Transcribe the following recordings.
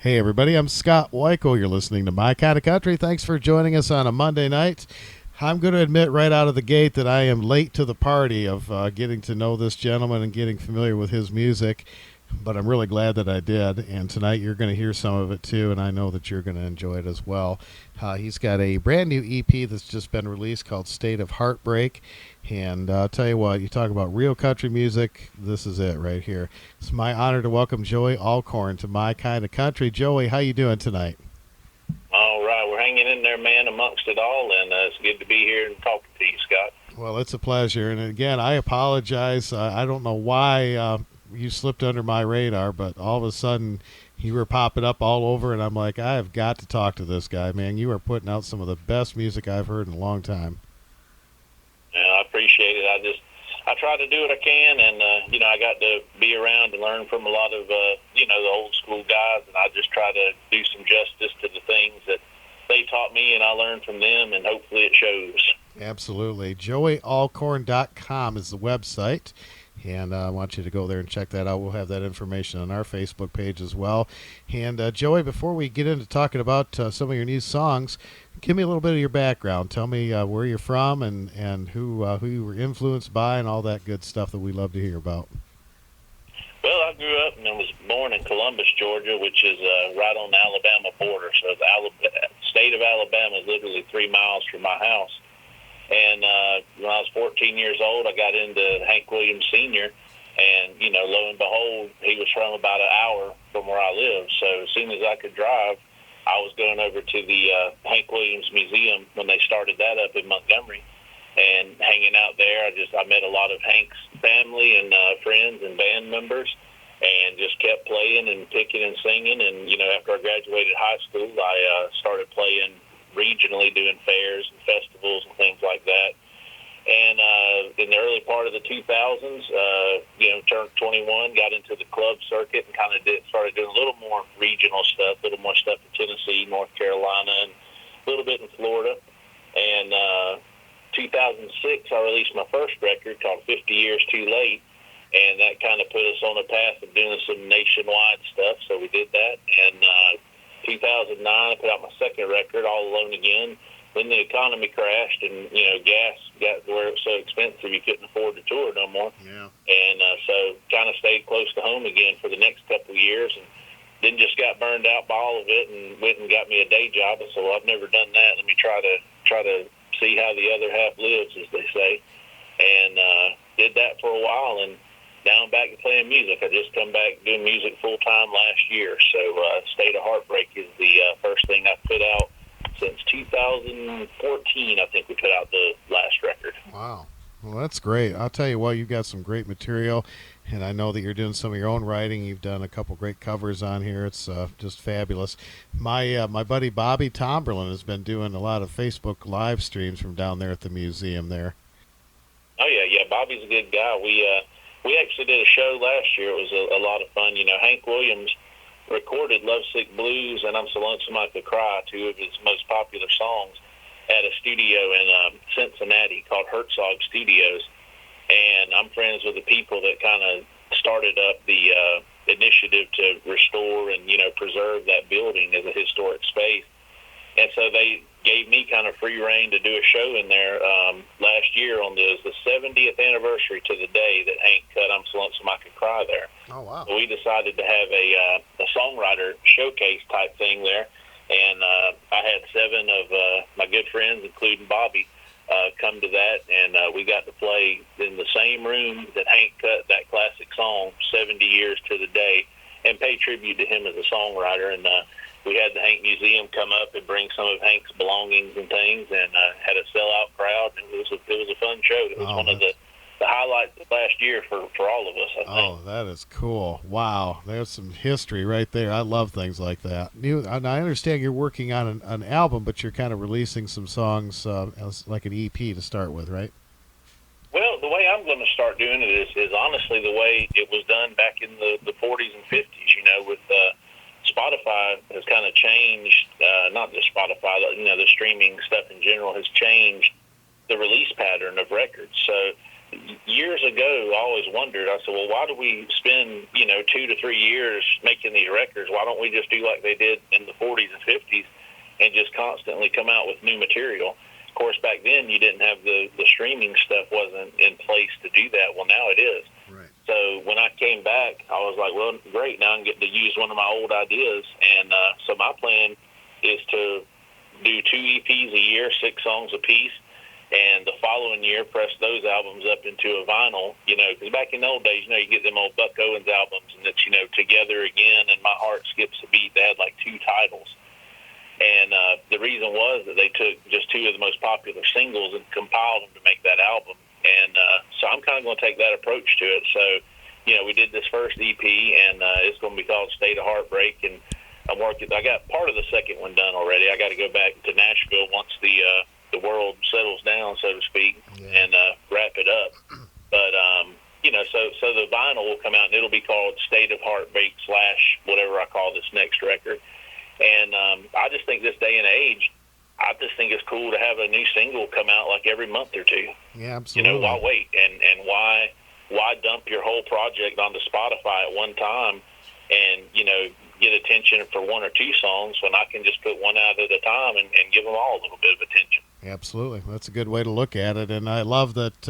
Hey, everybody, I'm Scott Wikle. You're listening to My Kind of Country. Thanks for joining us on a Monday night. I'm going to admit right out of the gate that I am late to the party of getting to know this gentleman and getting familiar with his music, but I'm really glad that I did. And tonight you're going to hear some of it too, and I know that you're going to enjoy it as well. He's got a brand new EP that's just been released called State of Heartbreak. And I'll tell you what, you talk about real country music, this is it right here. It's my honor to welcome Joey Allcorn to My Kind of Country. Joey, how you doing tonight? All right, we're hanging in there, man, amongst it all, and it's good to be here and talking to you, Scott. Well, it's a pleasure. And again, I apologize. I don't know why you slipped under my radar, but all of a sudden you were popping up all over, and I'm like, I have got to talk to this guy, man. You are putting out some of the best music I've heard in a long time. Yeah, I appreciate it. I try to do what I can, and I got to be around and learn from a lot of the old school guys, and I just try to do some justice to the things that they taught me, and I learned from them, and hopefully it shows. Absolutely. JoeyAllcorn.com is the website, and I want you to go there and check that out. We'll have that information on our Facebook page as well. And Joey, before we get into talking about some of your new songs, give me a little bit of your background. Tell me where you're from and who you were influenced by and all that good stuff that we love to hear about. Well, I grew up and I was born in Columbus, Georgia, which is right on the Alabama border. So the state of Alabama is literally 3 miles from my house. And when I was 14 years old, I got into Hank Williams Sr., and, lo and behold, he was from about an hour from where I live. So as soon as I could drive, I was going over to the Hank Williams Museum when they started that up in Montgomery and hanging out there. I met a lot of Hank's family and friends and band members and just kept playing and picking and singing. And, after I graduated high school, I started playing regionally, doing fairs and festivals and things like that. And in the early part of the 2000s, turned 21, got into the club circuit and kind of started doing a little more regional stuff, a little more stuff in Tennessee, North Carolina, and a little bit in Florida. And 2006, I released my first record called 50 Years Too Late, and that kind of put us on a path of doing some nationwide stuff, so we did that. And 2009, I put out my second record, All Alone Again. Then the economy crashed, and gas got where it was so expensive you couldn't afford to tour no more. Yeah. And so kind of stayed close to home again for the next couple of years, and then just got burned out by all of it, and went and got me a day job. And so I've never done that. Let me try to see how the other half lives, as they say. And did that for a while, and now I'm back to playing music. I just come back doing music full time last year. So State of Heartbreak is the first thing I put out since 2014. I think we put out the last record. Wow. Well, that's great. I'll tell you what, you've got some great material, and I know that you're doing some of your own writing. You've done a couple great covers on here. It's just fabulous. My buddy Bobby Tomberlin has been doing a lot of Facebook live streams from down there at the museum there. Oh, yeah. Bobby's a good guy. We actually did a show last year. It was a lot of fun. Hank Williams recorded Lovesick Blues and I'm So Lonesome I Could Cry, two of his most popular songs, at a studio in Cincinnati called Herzog Studios. And I'm friends with the people that kind of started up the initiative to restore and, preserve that building as a historic space. And so they gave me kind of free reign to do a show in there last year on the 70th anniversary to the day that Hank cut I'm So Lonesome I Could Cry there. Oh, wow. So we decided to have a songwriter showcase type thing there. And I had 7 of my good friends, including Bobby, come to that. And we got to play in the same room that Hank cut that classic song 70 years to the day and pay tribute to him as a songwriter. And we had the Hank Museum come up and bring some of Hank's belongings and things, and had a sellout crowd. And it was a fun show. It was one of the highlights of last year for all of us, I think. Oh, that is cool. Wow. There's some history right there. I love things like that. And I understand you're working on an album, but you're kind of releasing some songs as like an EP to start with, right? Well, the way I'm going to start doing it is honestly the way it was done back in the 40s and 50s, with Spotify has kind of changed, not just Spotify, the streaming stuff in general has changed the release pattern of records. So years ago, I always wondered, I said, well, why do we spend, 2 to 3 years making these records? Why don't we just do like they did in the 40s and 50s and just constantly come out with new material? Of course, back then you didn't have the streaming stuff wasn't in place to do that. Well, now it is. Right. So when I came back, I was like, well, great, now I'm getting to use one of my old ideas. And so my plan is to do 2 EPs a year, 6 songs a piece, and the following year press those albums up into a vinyl, because back in the old days, you get them old Buck Owens albums, and it's, Together Again and My Heart Skips a Beat. They had like 2 titles. And the reason was that they took just 2 of the most popular singles and compiled them to make that album. And so I'm kind of going to take that approach to it. So, we did this first EP, and it's going to be called State of Heartbreak. And I'm working. I got part of the second one done already. I got to go back to Nashville once the world settles down, so to speak, and wrap it up. But so the vinyl will come out, and it'll be called State of Heartbreak / whatever I call this next record. And I just think this day and age, I just think it's cool to have a new single come out like every month or 2. Yeah, absolutely. Why wait? And why dump your whole project onto Spotify at one time and, get attention for 1 or 2 songs when I can just put one out at a time and give them all a little bit of attention. Absolutely. That's a good way to look at it. And I love that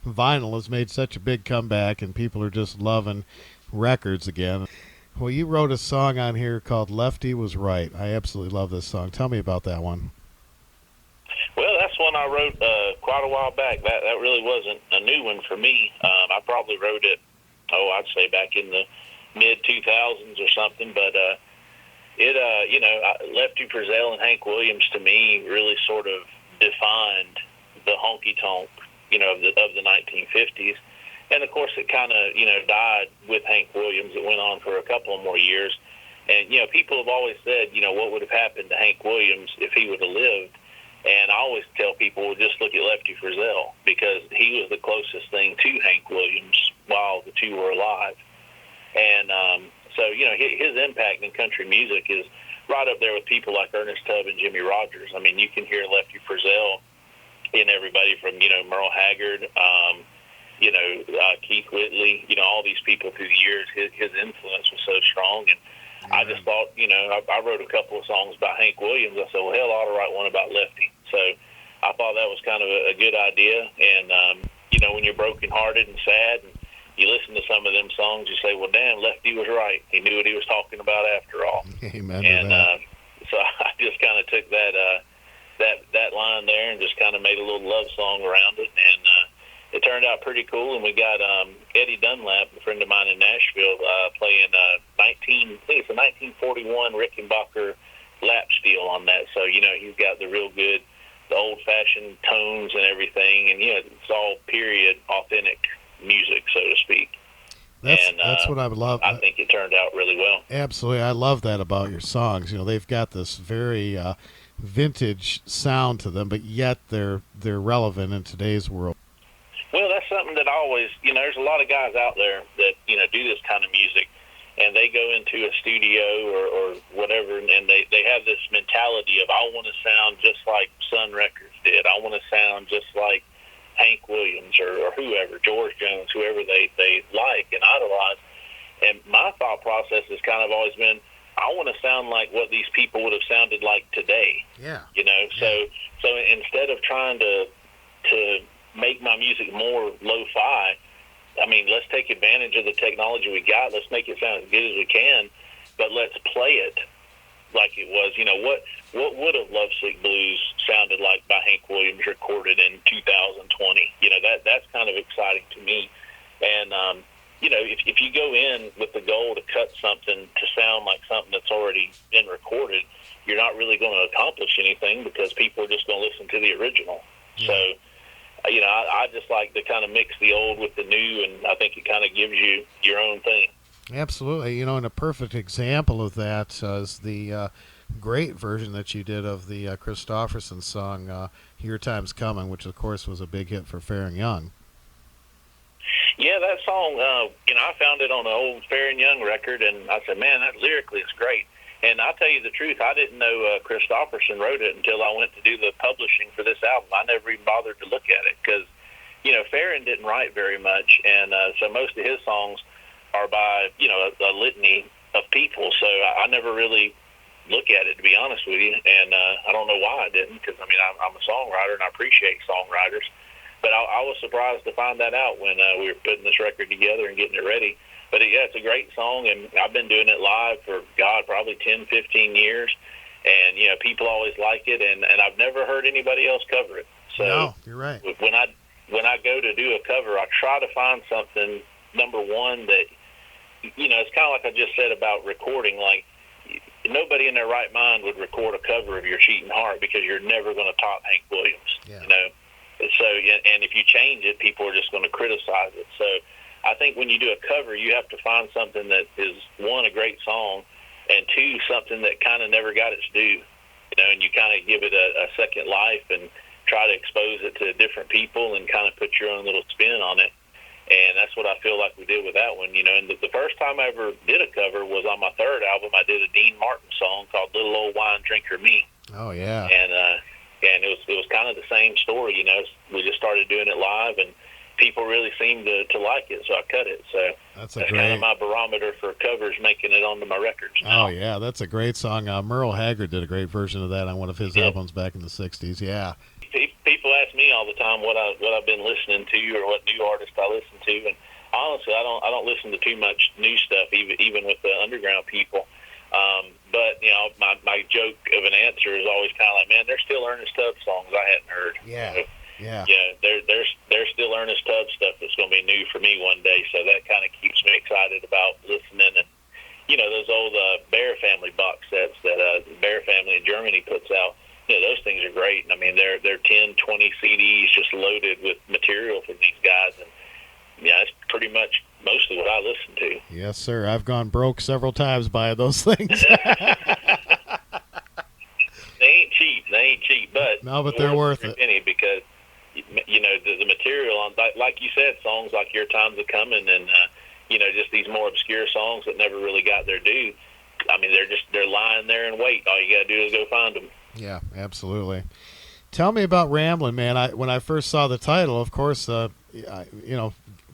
vinyl has made such a big comeback and people are just loving records again. Well, you wrote a song on here called Lefty Was Right. I absolutely love this song. Tell me about that one. Well, that's one I wrote quite a while back. That really wasn't a new one for me. I probably wrote it, I'd say back in the mid-2000s or something. But Lefty Frizzell and Hank Williams, to me, really sort of defined the honky-tonk, of the 1950s. And, of course, it kind of, died with Hank Williams. It went on for a couple of more years. And, people have always said, what would have happened to Hank Williams if he would have lived? And I always tell people, well, just look at Lefty Frizzell, because he was the closest thing to Hank Williams while the 2 were alive. And so, his impact in country music is right up there with people like Ernest Tubb and Jimmy Rogers. I mean, you can hear Lefty Frizzell in everybody from, Merle Haggard, Keith Whitley, all these people through the years. His influence was so strong. And I just thought, I wrote a couple of songs about Hank Williams. I said, well, hell, I ought to write one about Lefty. So I thought that was kind of a good idea. And, when you're brokenhearted and sad and you listen to some of them songs, you say, well, damn, Lefty was right. He knew what he was talking about after all. Amen. And so I just kind of took that line there and just kind of made a little love song around it. And it turned out pretty cool. And we got Eddie Dunlap, a friend of mine in Nashville, playing I think it's a 1941 Rickenbacker lap steel on that. So, he's got the real good, the old-fashioned tones and everything. And, it's all period, authentic music, so to speak. That's what I would love. I think it turned out really well. Absolutely. I love that about your songs. They've got this very vintage sound to them, but yet they're relevant in today's world. Well, that's something that I always, there's a lot of guys out there that, do this kind of music, and they go into a studio or whatever, and they have this mentality of, I want to sound just like Sun Records did. I want to sound just like Hank Williams or whoever, George Jones, whoever they like and idolize. And my thought process has kind of always been, I want to sound like what these people would have sounded like today. Yeah. So instead of trying to make my music more lo-fi, I mean, let's take advantage of the technology we got. Let's make it sound as good as we can, but let's play it like it was. What would have Lovesick Blues sounded like by Hank Williams recorded in 2020? That's kind of exciting to me. And, if you go in with the goal to cut something to sound like something that's already been recorded, you're not really going to accomplish anything because people are just going to listen to the original. Yeah. So, I just like to kind of mix the old with the new, and I think it kind of gives you your own thing. Absolutely. And a perfect example of that is the great version that you did of the Christofferson song, Your Time's Coming, which, of course, was a big hit for Fair and Young. Yeah, that song, I found it on an old Fair and Young record, and I said, man, that lyrically is great. And I'll tell you the truth, I didn't know Christofferson wrote it until I went to do the publishing for this album. I never even bothered to look at it because, Farron didn't write very much, and so most of his songs are by, a litany of people. So I never really look at it, to be honest with you, and I don't know why I didn't, because, I'm a songwriter, and I appreciate songwriters. But I was surprised to find that out when we were putting this record together and getting it ready. But, it's a great song, and I've been doing it live for, probably 10, 15 years. And, people always like it, and I've never heard anybody else cover it. So no, you're right. When I go to do a cover, I try to find something, number one, that, it's kind of like I just said about recording. Like, nobody in their right mind would record a cover of Your Cheating Heart, because you're never going to top Hank Williams, So, and if you change it, people are just going to criticize it. So I think when you do a cover, you have to find something that is, one, a great song, and two, something that kind of never got its due, and you kind of give it a second life and try to expose it to different people and kind of put your own little spin on it. And that's what I feel like we did with that one, And the first time I ever did a cover was on my third album. I did a Dean Martin song called Little Old Wine Drinker Me. Oh, yeah. And it was kind of the same story, We just started doing it live, and people really seemed to like it, so I cut it. So that's kind of my barometer for covers, making it onto my records now. Oh, yeah, that's a great song. Merle Haggard did a great version of that on one of his albums back in the 60s, yeah. People ask me all the time what I've been listening to or what new artists I listen to, and honestly, I don't listen to too much new stuff, even with the underground people. But my joke of an answer is always kind of like, man, there's still Ernest Tubb songs I hadn't heard. Yeah. So, yeah. There's still Ernest Tubb stuff that's going to be new for me one day. So that kind of keeps me excited about listening. And those old Bear Family box sets that the Bear Family in Germany puts out. Those things are great. And they're 10, 20 CDs just loaded with material from these guys, and that's pretty much mostly what I listen to. Yes, sir. I've gone broke several times buying those things. They ain't cheap, but no, but they're worth it. Because the material on, like you said, songs like Your Time's a Coming, and just these more obscure songs that never really got their due. They're lying there in wait. All you got to do is go find them. Yeah, absolutely. Tell me about Ramblin' Man. When I first saw the title, of course,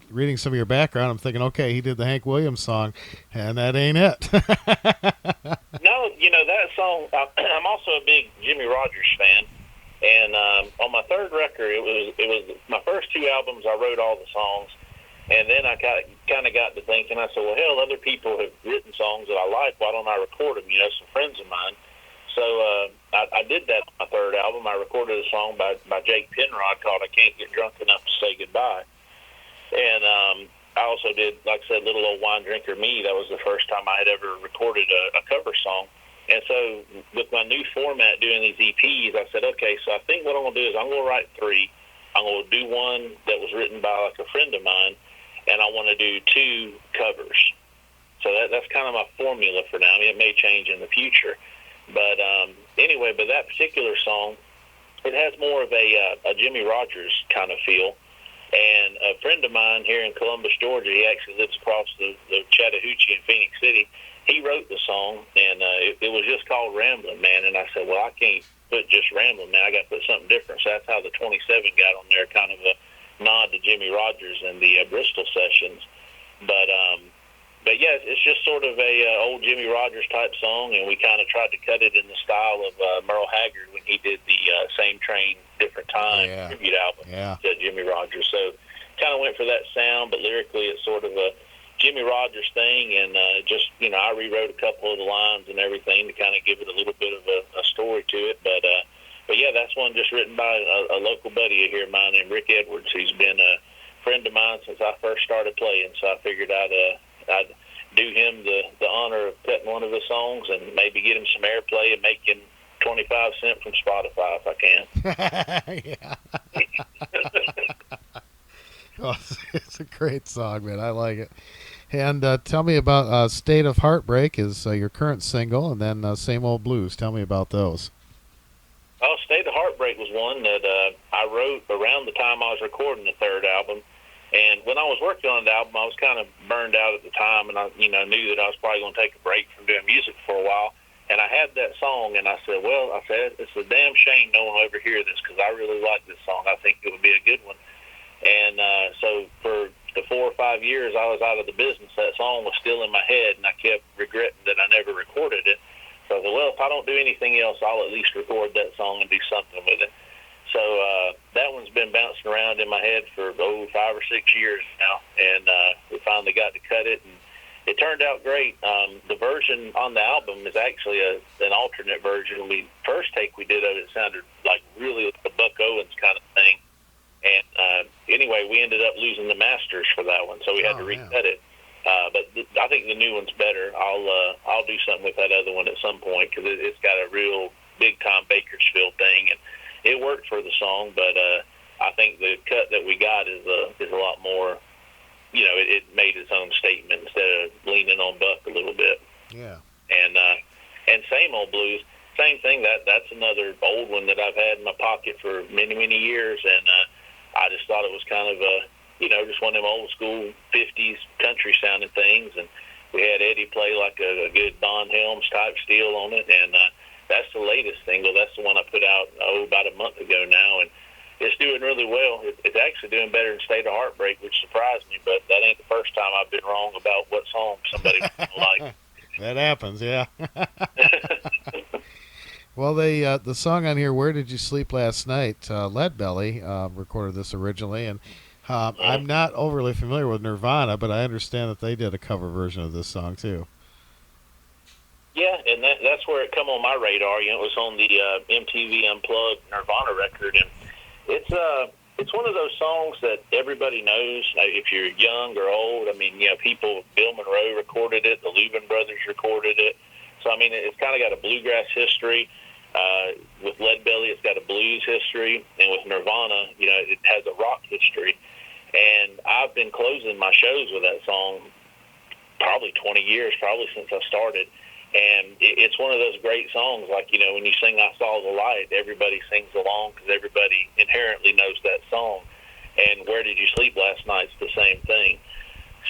reading some of your background, I'm thinking, okay, he did the Hank Williams song, and that ain't it. No, that song, I'm also a big Jimmy Rogers fan, and on my third record, it was my first two albums, I wrote all the songs, and then I kind of got to thinking, I said, well, hell, other people have written songs that I like, why don't I record them, some friends of mine. So I did that on my third album. I recorded a song by Jake Penrod called I Can't Get Drunk Enough to Say Goodbye. And I also did, like I said, Little Old Wine Drinker Me. That was the first time I had ever recorded a cover song. And so with my new format doing these EPs, I said, okay, so I think what I'm going to do is I'm going to write three. I'm going to do one that was written by like a friend of mine, and I want to do two covers. So that's kind of my formula for now. It may change in the future. But anyway, but that particular song, it has more of a Jimmy Rogers kind of feel. And a friend of mine here in Columbus, Georgia, he actually lives across the Chattahoochee in Phoenix City. He wrote the song, and it was just called Ramblin' Man. And I said, well, I can't put just Ramblin' Man. I got to put something different. So that's how the 27 got on there, kind of a nod to Jimmy Rogers and the Bristol sessions. But yeah, it's just sort of a old Jimmy Rogers type song, and we kind of tried to cut it in the style of Merle Haggard when he did the Same Train, Different Time tribute album to Jimmy Rogers. So kind of went for that sound, but lyrically it's sort of a Jimmy Rogers thing, and I rewrote a couple of the lines and everything to kind of give it a little bit of a story to it. But yeah, that's one just written by a local buddy here of mine named Rick Edwards, who's been a friend of mine since I first started playing. So I figured I'd do him the honor of cutting one of his songs and maybe get him some airplay and make him 25 cents from Spotify if I can. Oh, it's a great song, man. I like it. And tell me about State of Heartbreak is your current single, and then Same Old Blues. Tell me about those. Oh, State of Heartbreak was one that I wrote around the time I was recording the third album. And when I was working on the album, I was kind of burned out at the time, and I knew that I was probably going to take a break from doing music for a while. And I had that song, and I said, it's a damn shame no one will ever hear this because I really like this song. I think it would be a good one. And so for the 4 or 5 years I was out of the business, that song was still in my head, and I kept regretting that I never recorded it. So I thought, well, if I don't do anything else, I'll at least record that song and do something with it. So that one's been bouncing around in my head for 5 or 6 years now, and we finally got to cut it, and it turned out great. The version on the album is actually an alternate version. First take we did of it sounded like really like a Buck Owens kind of thing, and anyway, we ended up losing the masters for that one, so we had to recut it. But I think the new one's better. I'll do something with that other one at some point, because it's got a real big time Bakersfield thing, and it worked for the song. But I think the cut that we got is a lot more. It made its own statement instead of leaning on Buck a little bit. Yeah. And Same Old Blues, same thing. That's another old one that I've had in my pocket for many, many years, and I just thought it was kind of just one of them old school 50s country sounding things, and we had Eddie play like a good Don Helms type steel on it, and that's the latest single. That's the one I put out about a month ago now, and it's doing really well. It's actually doing better than State of Heartbreak, which surprised me, but that ain't the first time I've been wrong about what song somebody like. That happens, yeah. Well, the song on here, Where Did You Sleep Last Night, Leadbelly recorded this originally, and I'm not overly familiar with Nirvana, but I understand that they did a cover version of this song, too. Yeah, and that's where it come on my radar. It was on the MTV Unplugged Nirvana record, and it's one of those songs that everybody knows. If you're young or old, people, Bill Monroe recorded it, the Louvin brothers recorded it. So, it's kind of got a bluegrass history. With Leadbelly, it's got a blues history, and with Nirvana, it has a rock history. And I've been closing my shows with that song probably 20 years, probably since I started. And it's one of those great songs, like, when you sing I Saw the Light, everybody sings along because everybody inherently knows that song. And Where Did You Sleep Last Night's the same thing.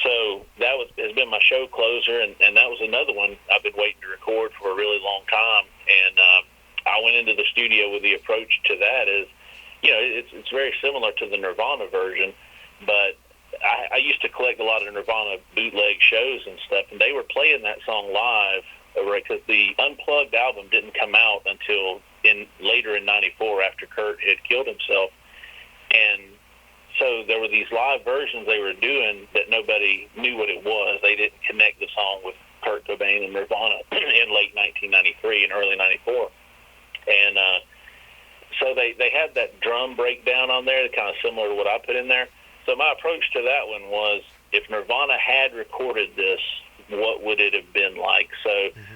So that has been my show closer, and that was another one I've been waiting to record for a really long time. And I went into the studio with the approach to that is, it's very similar to the Nirvana version, but I used to collect a lot of Nirvana bootleg shows and stuff, and they were playing that song live, because the Unplugged album didn't come out until later in '94 after Kurt had killed himself. And so there were these live versions they were doing that nobody knew what it was. They didn't connect the song with Kurt Cobain and Nirvana in late 1993 and early '94. And so they had that drum breakdown on there, kind of similar to what I put in there. So my approach to that one was, if Nirvana had recorded this, what would it have been like? So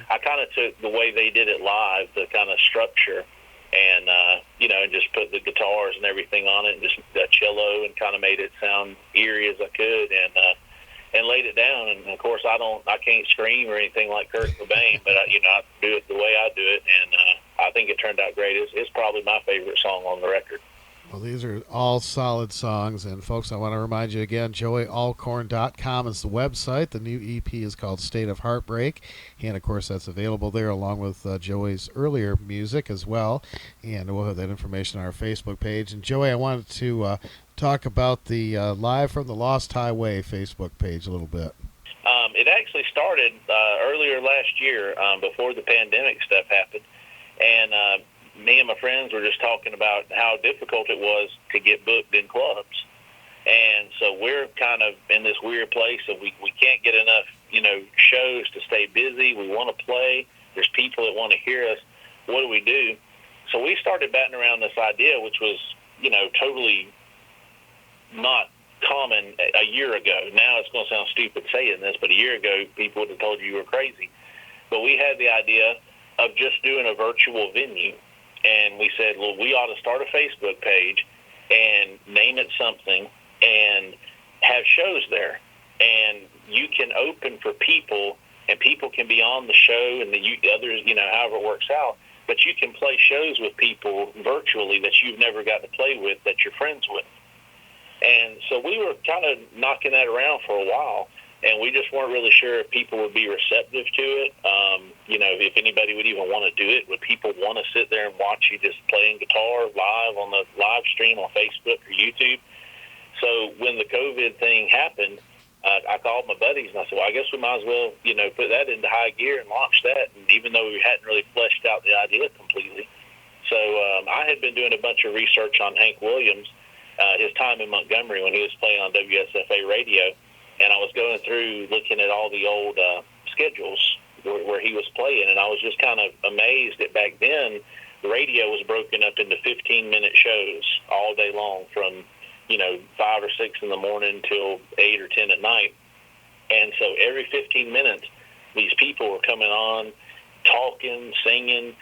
I kind of took the way they did it live, the kind of structure, and and just put the guitars and everything on it, and just the cello, and kind of made it sound eerie as I could, and laid it down. And of course, I can't scream or anything like Kurt Cobain, but I do it the way I do it, and I think it turned out great. It's probably my favorite song on the record. Well, these are all solid songs, and folks, I want to remind you again, joeyallcorn.com is the website. The new EP is called State of Heartbreak, and of course that's available there along with Joey's earlier music as well, and we'll have that information on our Facebook page. And Joey, I wanted to talk about the Live from the Lost Highway Facebook page a little bit. It actually started earlier last year, before the pandemic stuff happened, and me and my friends were just talking about how difficult it was to get booked in clubs. And so we're kind of in this weird place of we can't get enough, shows to stay busy. We want to play. There's people that want to hear us. What do we do? So we started batting around this idea, which was, totally not common a year ago. Now it's going to sound stupid saying this, but a year ago people would have told you were crazy. But we had the idea of just doing a virtual venue. And we said, well, we ought to start a Facebook page and name it something and have shows there. And you can open for people, and people can be on the show, and the others, however it works out. But you can play shows with people virtually that you've never got to play with, that you're friends with. And so we were kind of knocking that around for a while, and we just weren't really sure if people would be receptive to it. If anybody would even want to do it. Would people want to sit there and watch you just playing guitar live on the live stream on Facebook or YouTube? So when the COVID thing happened, I called my buddies and I said, well, I guess we might as well, put that into high gear and launch that. And even though we hadn't really fleshed out the idea completely. So I had been doing a bunch of research on Hank Williams, his time in Montgomery when he was playing on WSFA radio. And I was going through looking at all the old schedules where he was playing. And I was just kind of amazed that back then the radio was broken up into 15-minute shows all day long from 5 or 6 in the morning till 8 or 10 at night. And so every 15 minutes, these people were coming on, talking, singing,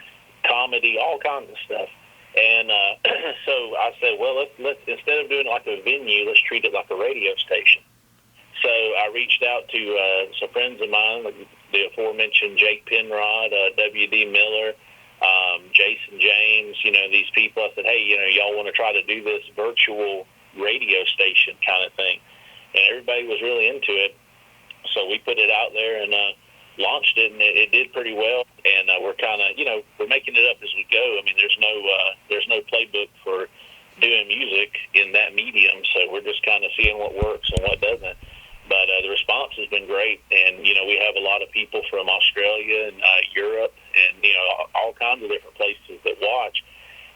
comedy, all kinds of stuff. And so I said, well, let's instead of doing it like a venue, let's treat it like a radio station. So I reached out to some friends of mine, like the aforementioned Jake Penrod, W.D. Miller, Jason James, these people. I said, hey, y'all want to try to do this virtual radio station kind of thing? And everybody was really into it. So we put it out there and launched it, and it did pretty well. And we're kind of, we're making it up as we go. I mean, there's no playbook for doing music in that medium, so we're just kind of seeing what works and what doesn't. But the response has been great, and we have a lot of people from Australia and Europe and all kinds of different places that watch.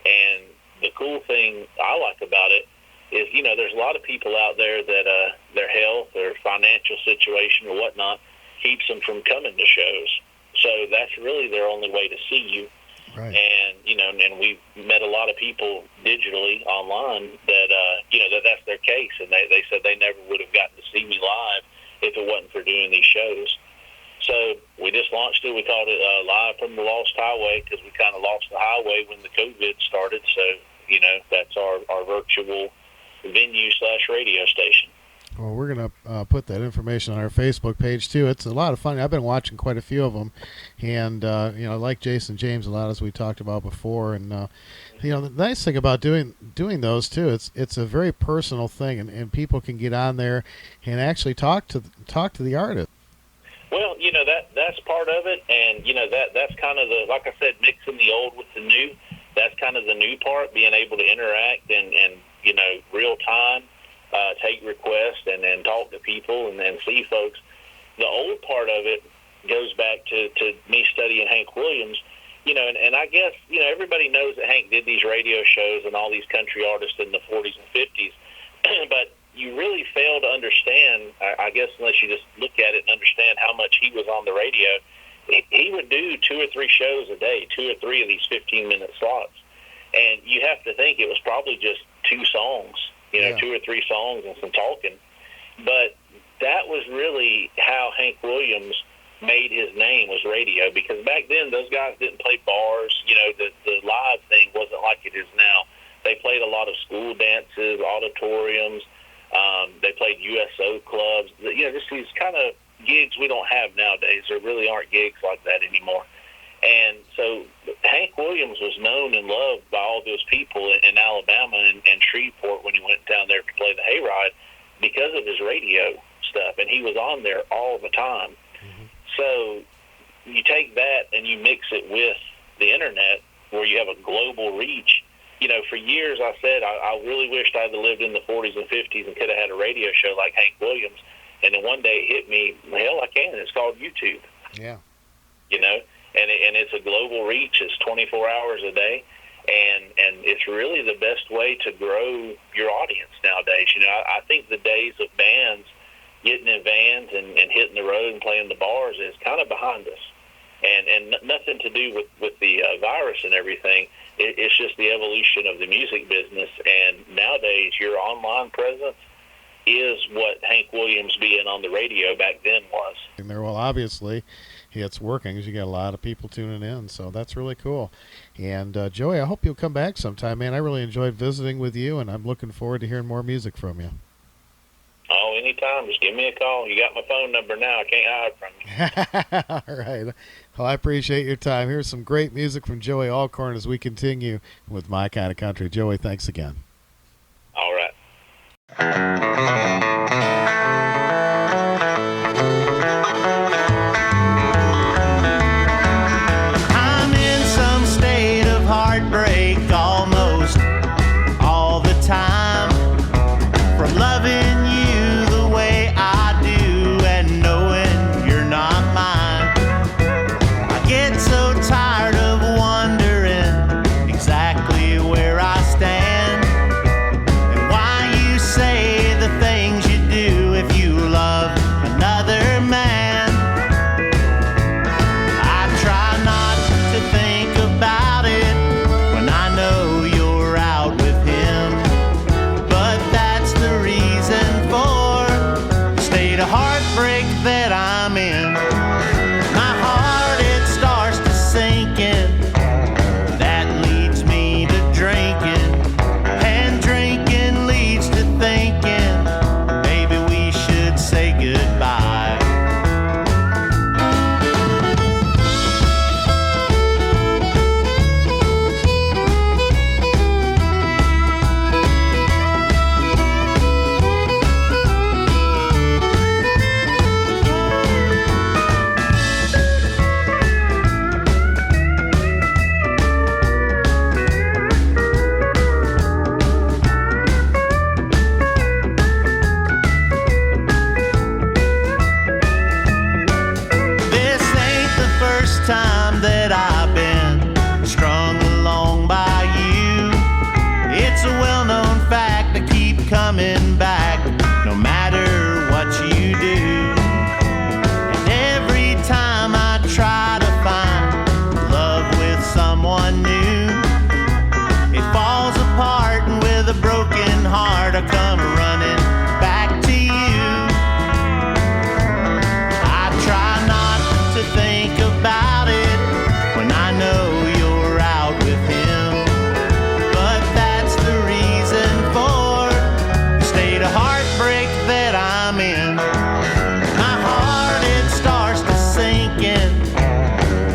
And the cool thing I like about it is there's a lot of people out there that their health, their financial situation, or whatnot keeps them from coming to shows. So that's really their only way to see you. Right. And and we've met a lot of people digitally online that that's their case, and they said they never would have gotten to see me live if it wasn't for doing these shows. So we just launched it. We called it Live from the Lost Highway because we kind of lost the highway when the COVID started. So that's our virtual venue/radio station. Well, we're going to put that information on our Facebook page, too. It's a lot of fun. I've been watching quite a few of them. And, like Jason James a lot, as we talked about before. And, the nice thing about doing those, too, it's a very personal thing. And people can get on there and actually talk to the artist. Well, that's part of it. And, that's kind of like I said, mixing the old with the new. That's kind of the new part, being able to interact and real time. Take requests and talk to people and see folks. The old part of it goes back to me studying Hank Williams, and I guess, everybody knows that Hank did these radio shows and all these country artists in the 40s and 50s, but you really fail to understand, I guess, unless you just look at it and understand how much he was on the radio. He would do 2 or 3 shows a day, 2 or 3 of these 15-minute slots, and you have to think it was probably just 2 songs. 2 or 3 songs and some talking. But that was really how Hank Williams made his name, was radio, because back then those guys didn't play bars. The live thing wasn't like it is now. They played a lot of school dances, auditoriums. They played USO clubs. Just these kind of gigs we don't have nowadays. There really aren't gigs like that anymore. And so Hank Williams was known and loved by all those people in Alabama and Shreveport when he went down there to play the hayride because of his radio stuff, and he was on there all the time. Mm-hmm. So you take that and you mix it with the internet where you have a global reach. For years I said I really wished I'd lived in the 40s and 50s and could have had a radio show like Hank Williams. And then one day it hit me, hell, I can. It's called YouTube. Yeah. And it's a global reach. It's 24 hours a day, and it's really the best way to grow your audience nowadays. I think the days of bands getting in vans and hitting the road and playing the bars is kind of behind us, and nothing to do with the virus and everything. It's just the evolution of the music business, and nowadays your online presence is what Hank Williams being on the radio back then was. And well, obviously, it's working because you got a lot of people tuning in, so that's really cool. And Joey, I hope you'll come back sometime, man. I really enjoyed visiting with you, and I'm looking forward to hearing more music from you. Oh, anytime. Just give me a call. You got my phone number now. I can't hide from you. All right. Well, I appreciate your time. Here's some great music from Joey Allcorn as we continue with My Kind of Country. Joey, thanks again. All right. I'm in some state of heartbreak almost all the time, from love time that I've been strung along by you. It's a well-known fact to keep coming back no matter what you do. And every time I try to find love with someone new, it falls apart, and with a broken heart I come running back to you. I try not to think about it when I know you're out with him, but that's the reason for the state of heartbreak that I'm in. My heart, it starts to sink in.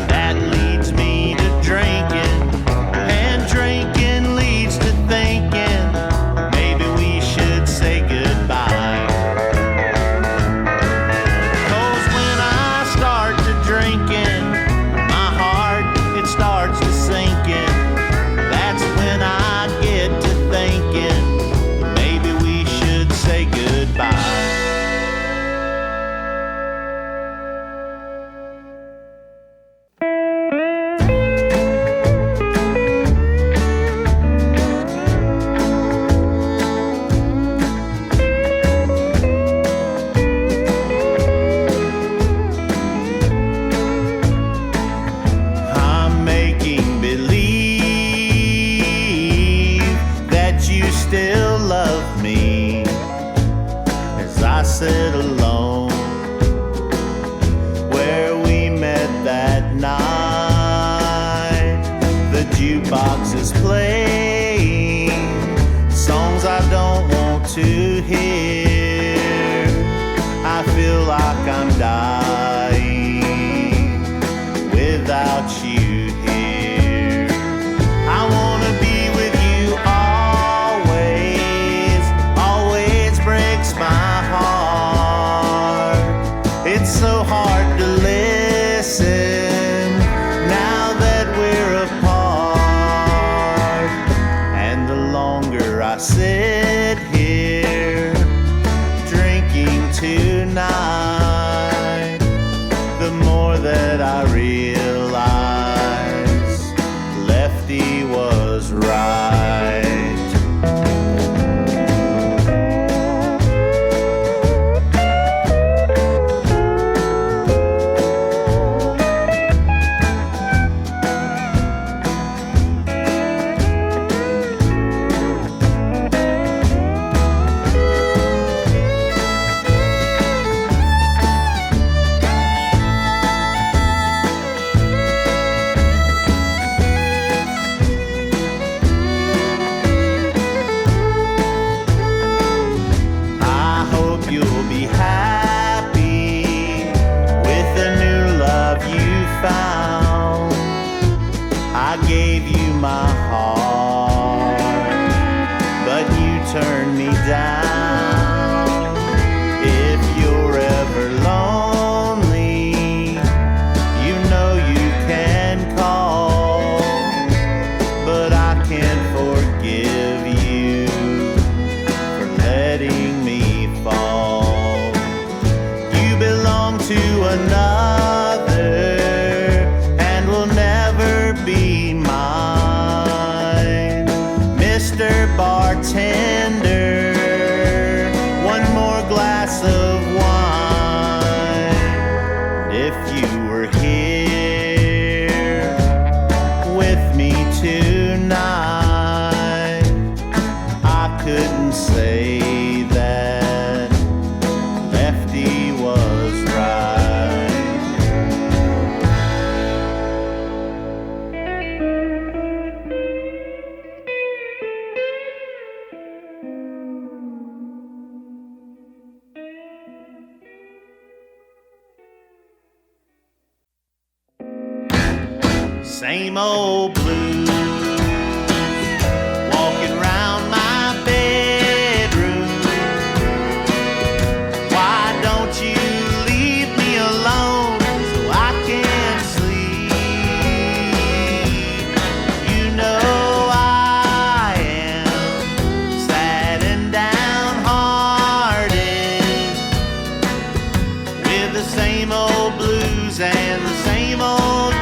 That leads me to drinking, and drinking leads to thinking maybe we should say goodbye. 'Cause when I start to drinking, my heart, it starts to sink in. That's when I get to thinking maybe we should say goodbye. I'm making believe that you still love me as I sit alone where we met that night. The jukebox is playing songs I don't want to hear. I feel like I'm dying without you here. I wanna be with you always, always breaks my heart. It's so hard to listen now that we're apart. And the longer I sit here drinking tonight, the more that I realize Lefty was right. I hope you'll be happy with the new love you found. I gave you my heart, but you turned me down. If you're ever lonely, you know you can call, but I can't forgive you for letting me fall. You belong to another and will never be mine. Mr. Bartender, one more glass of wine. If you were here with me tonight, I couldn't say that Lefty was right. Same old blues, walking round my bedroom. Why don't you leave me alone so I can sleep? You know I am sad and downhearted, with the same old blues and the same old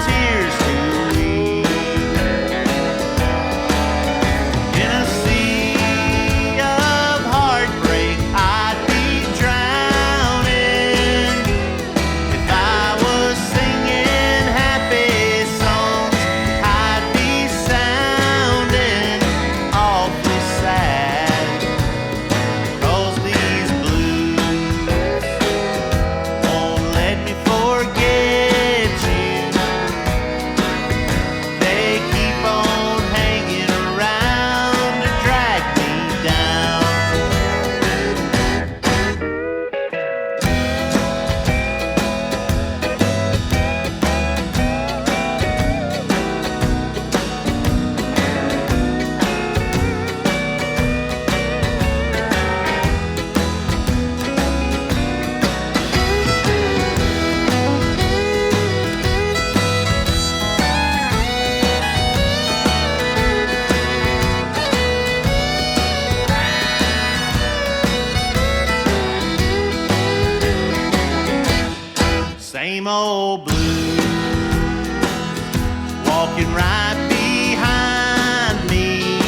walking right behind me.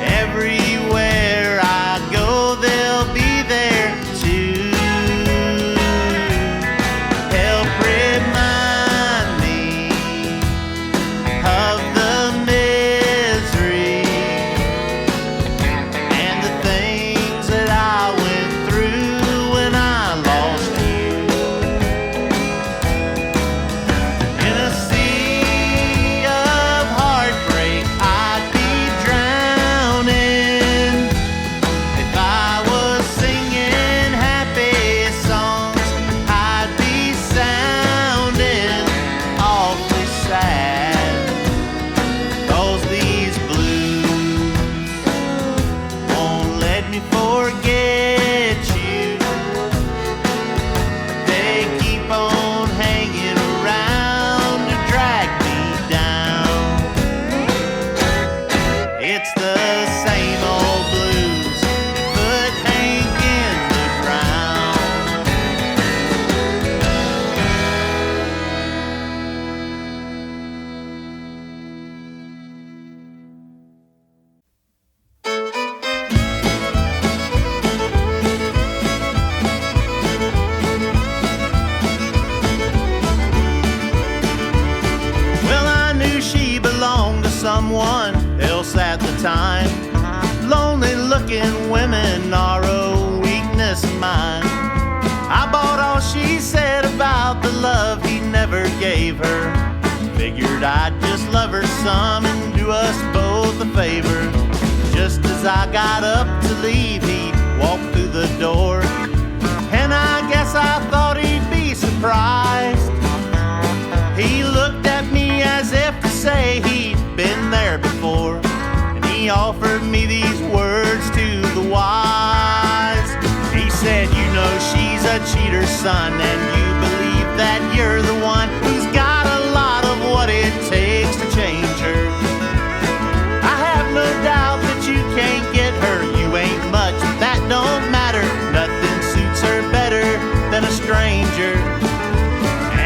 Everywhere I go, they'll be there too. Help remind me of the misery and the things that I went through when I lost you. In a sea of heartbreak, I'd be drowning if I was singing happy songs. I'd be sounding awfully sad, 'cause these blues won't let me forget you. They keep on hanging around to drag me down. It's the same old blues that put Hank in the ground. Well, I knew she belonged to someone else at the time. Lonely-looking women are a weakness of mine. I bought all she said about the love he never gave her. Figured I'd just love her some and do us both a favor. Just as I got up to leave, he walked through the door, and I guess I thought he'd be surprised. He looked at me as if to say he'd been there before, and he offered me these words to the wise. He said, "You know she's a cheater's son, and you believe that you're the one who's got a lot of what it takes to change her. I have no doubt that you can't get her. You ain't much, but that don't matter. Nothing suits her better than a stranger.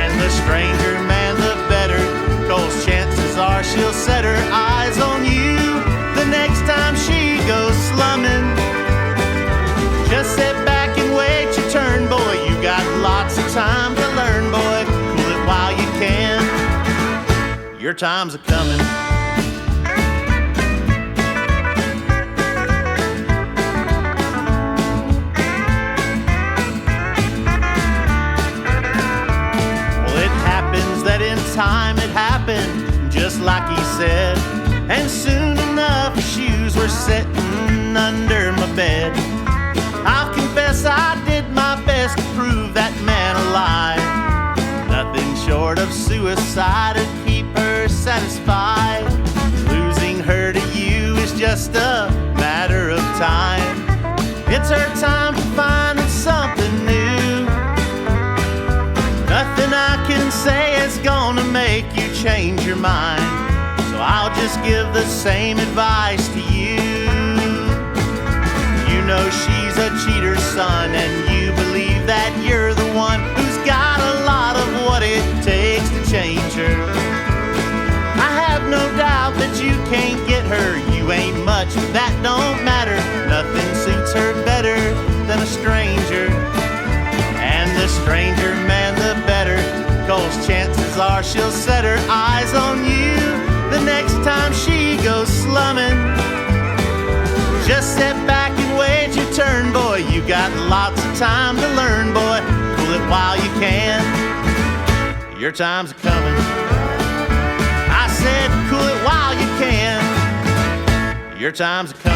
And the stranger, man, the better, 'cause chances are she'll set her eyes on you the next time she goes slumming. Just sit back and wait your turn, boy. You got lots of time to learn, boy. Cool it while you can. Your time's a-coming." Well, it happens that in time it happened just like he said, and soon enough her shoes were sitting under my bed. I'll confess I did my best to prove that man a lie. Nothing short of suicide would keep her satisfied. Losing her to you is just a matter of time. It's her time to find something new. Nothing I can say is gonna make you change your mind, so I'll just give the same advice to you. You know she's a cheater's son, and you believe that you're the one who's got a lot of what it takes to change her. I have no doubt that you can't get her. You ain't much, but that don't matter. Nothing suits her better than a stranger. And the stranger, man, the better, 'cause chances are she'll set her eyes on you the next time she goes slumming. Just sit back and wait your turn, boy. You got lots of time to learn, boy. Cool it while you can. Your time's a-coming. I said cool it while you can. Your time's a-coming.